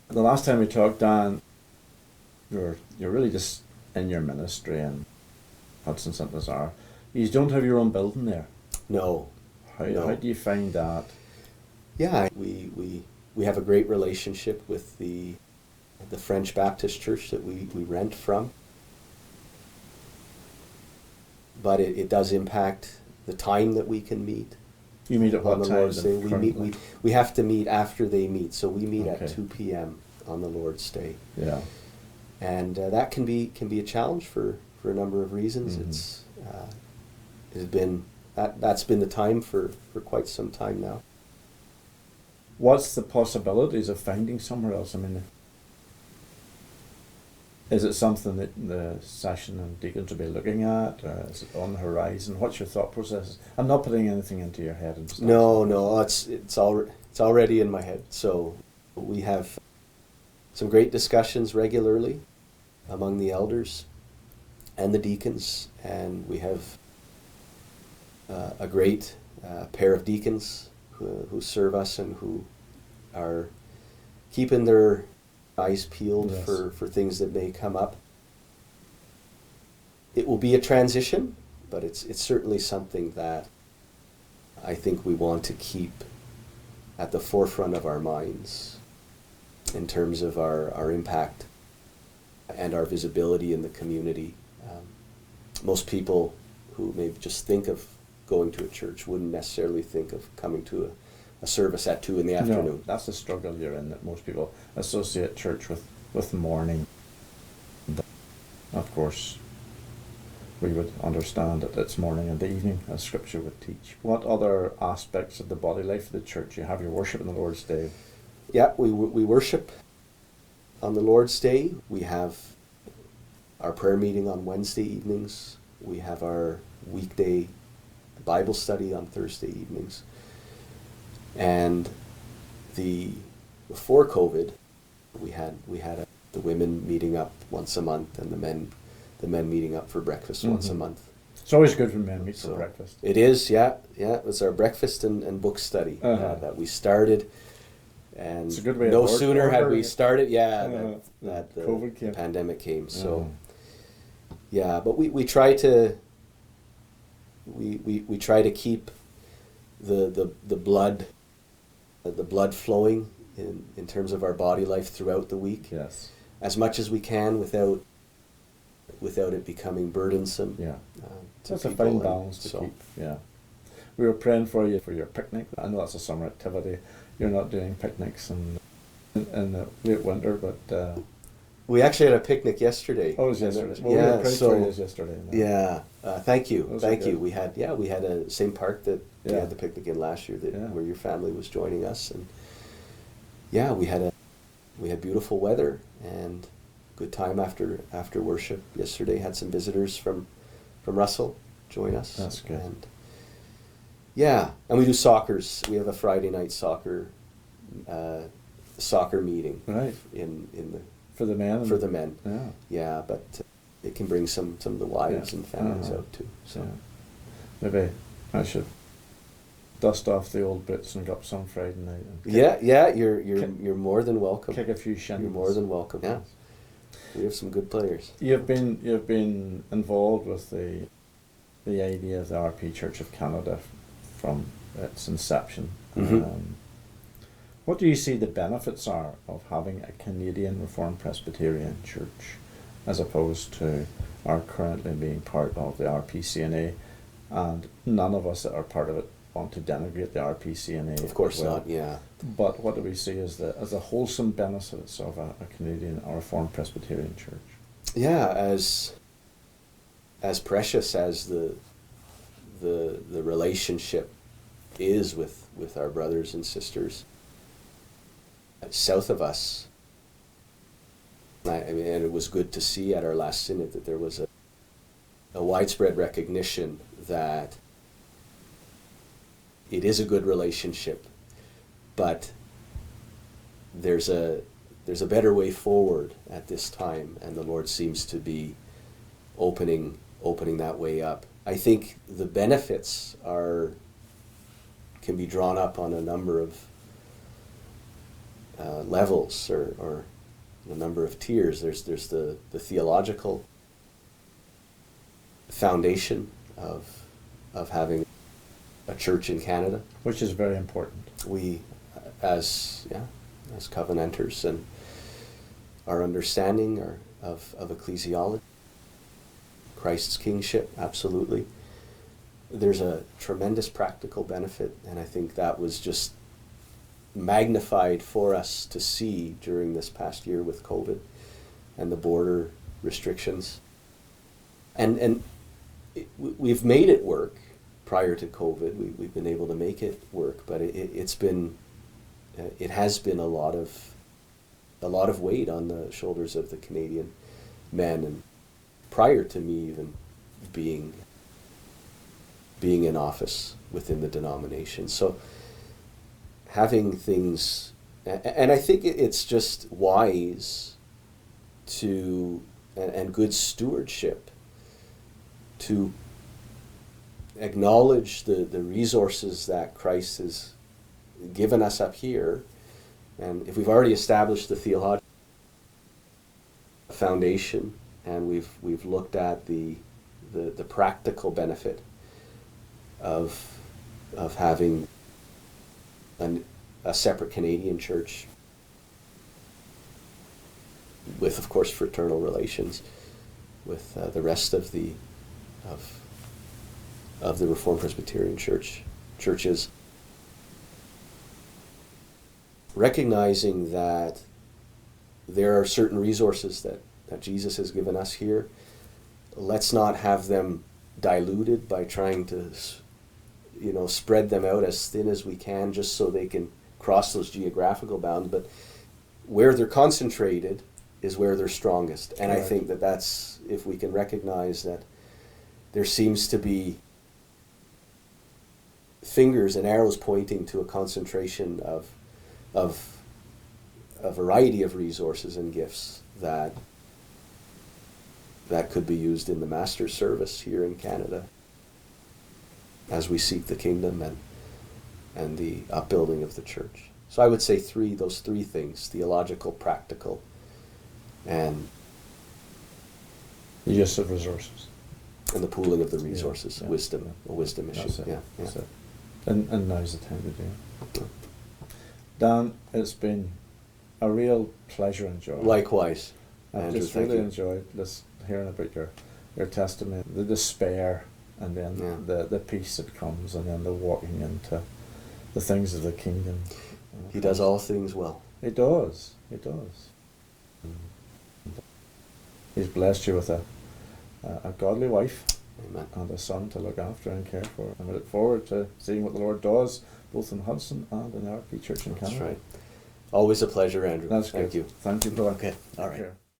The last time we talked, Dan, you're really just in your ministry in Hudson St. Lazare. You don't have your own building there. No, How do you find that? Yeah, we have a great relationship with the French Baptist Church that we rent from. But it does impact the time that we can meet. You meet at what on the time? Lord's Day. We have to meet after they meet, so we meet Okay. at 2 p.m. on the Lord's Day. Yeah. And that can be a challenge for a number of reasons. Mhm. It has been that's been the time for quite some time now. What's the possibilities of finding somewhere else? I mean, is it something that the session and deacons will be looking at? Is it on the horizon? What's your thought process? I'm not putting anything into your head and stuff. No, it's already in my head. So we have some great discussions regularly among the elders and the deacons, and we have a great pair of deacons who serve us and who are keeping their eyes peeled Yes. for things that may come up. It will be a transition, but it's certainly something that I think we want to keep at the forefront of our minds in terms of our impact and our visibility in the community. Most people who maybe just think of going to a church wouldn't necessarily think of coming to a service at 2 in the afternoon. No, that's the struggle you're in, that most people associate church with morning. Of course, we would understand that it's morning and the evening, as Scripture would teach. What other aspects of the body life of the church? You have your worship on the Lord's Day. Yeah, we worship on the Lord's Day. We have our prayer meeting on Wednesday evenings. We have our weekday Bible study on Thursday evenings. And before COVID, we had the women meeting up once a month and the men meeting up for breakfast once a month. It's always good when men meet for breakfast. It is, yeah. It was our breakfast and book study that we started. And it's a good way no of sooner had we ordering it. started, that the COVID came. pandemic came. So, yeah, but we try to we try to keep the blood flowing in terms of our body life throughout the week. Yes. As much as we can without it becoming burdensome. Yeah. To That's a people, fine and balance to so- keep. Yeah. We were praying for you for your picnic. I know that's a summer activity. You're not doing picnics in the late winter, but We actually had a picnic yesterday. oh, it was yesterday. Well, Yeah, we prayed so- for you yesterday. Yeah, thank you, Those are thank you. good. We had a same park that we Yeah. had the picnic in last year Yeah. where your family was joining us, and yeah, we had beautiful weather and good time after worship yesterday. Had some visitors from Russell join us. That's good. And yeah, and we do soccers. We have a Friday night soccer meeting Right. in the For the men. for the men. Yeah. Yeah, but it can bring some of the wives Yeah. and families Uh-huh. out too. So Yeah. Maybe I should dust off the old boots and go up some Friday night. And you're more than welcome. kick a few shins. You're more than welcome. Yeah, we have some good players. You've been involved with the idea of the RP Church of Canada from its inception. Mhm. What do you see the benefits are of having a Canadian Reformed Presbyterian Church as opposed to our currently being part of the RPCNA? And none of us that are part of it want to denigrate the RPCNA. Of course as well. not. Yeah. But what do we see as the wholesome benefits of a Canadian or Reformed Presbyterian Church? Yeah, as precious as the relationship is with our brothers and sisters south of us. I mean, and it was good to see at our last synod that there was a widespread recognition that it is a good relationship, but there's a better way forward at this time, and the Lord seems to be opening that way up. I think the benefits can be drawn up on a number of levels or a number of tiers. There's the theological foundation of having a church in Canada. Which is very important. We, as Covenanters, and our understanding of ecclesiology, Christ's kingship, absolutely. There's a tremendous practical benefit, and I think that was just magnified for us to see during this past year with COVID and the border restrictions. And we've made it work. Prior to COVID, we've been able to make it work, but it has been a lot of weight on the shoulders of the Canadian men, and prior to me even being in office within the denomination. So having things, and I think it's just wise to, and good stewardship to acknowledge the resources that Christ has given us up here. And if we've already established the theological foundation, and we've looked at the practical benefit of having a separate Canadian church with, of course, fraternal relations with the rest of the Reformed Presbyterian churches, recognizing that there are certain resources that Jesus has given us here. Let's not have them diluted by trying to, spread them out as thin as we can just so they can cross those geographical bounds. But where they're concentrated is where they're strongest. And right. I think that's, if we can recognize that there seems to be fingers and arrows pointing to a concentration of a variety of resources and gifts that could be used in the master's service here in Canada as we seek the kingdom and the upbuilding of the church. So I would say those three things: theological, practical, and the use of resources. And the pooling of the resources, yeah. Wisdom, a wisdom issue. That's it. Yeah. That's it. And now's the time to do it. Dan, it's been a real pleasure and joy. Likewise. I've Andrew, just thank really you. enjoyed hearing about your testimony, the despair, and then the peace that comes, and then the walking into the things of the kingdom. He does all things well. He does. He does. He's blessed you with a godly wife. Amen. And a son to look after and care for. And we look forward to seeing what the Lord does, both in Hudson and in our Church in Canada. That's right. Always a pleasure, Andrew. That's Thank good. you. Thank you, brother. Okay. All right. Take care.